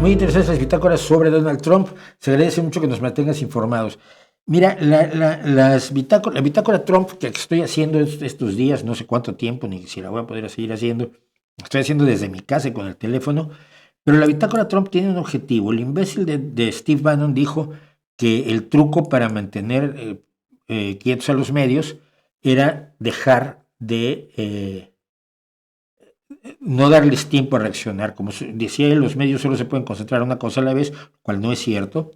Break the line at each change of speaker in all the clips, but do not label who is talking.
Muy interesantes las bitácoras sobre Donald Trump. Se agradece mucho que nos mantengas informados. Mira, la bitácora Trump que estoy haciendo estos días, no sé cuánto tiempo, ni si la voy a poder seguir haciendo, estoy haciendo desde mi casa y con el teléfono, pero la bitácora Trump tiene un objetivo. El imbécil de Steve Bannon dijo que el truco para mantener quietos a los medios era dejar de no darles tiempo a reaccionar. Como decía él, los medios solo se pueden concentrar en una cosa a la vez, lo cual no es cierto.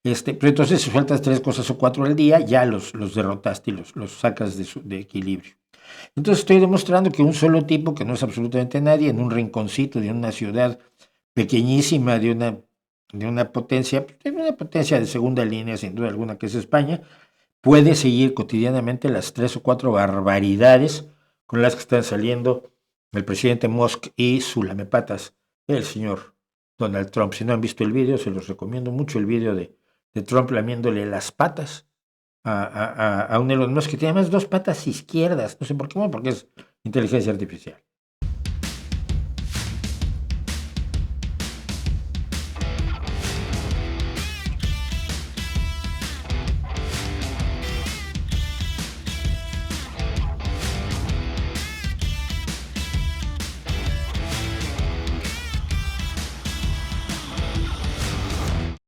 Pero entonces si sueltas 3 cosas o 4 al día, ya los derrotaste y los sacas de equilibrio. Entonces estoy demostrando que un solo tipo, que no es absolutamente nadie, en un rinconcito de una ciudad pequeñísima, de una potencia de segunda línea, sin duda alguna, que es España, puede seguir cotidianamente las 3 o 4 barbaridades con las que están saliendo el presidente Musk y su lamepatas, el señor Donald Trump. Si no han visto el vídeo, se los recomiendo mucho, el vídeo de Trump lamiéndole las patas a un Elon Musk que tiene además 2 patas izquierdas. No sé por qué, bueno, porque es inteligencia artificial.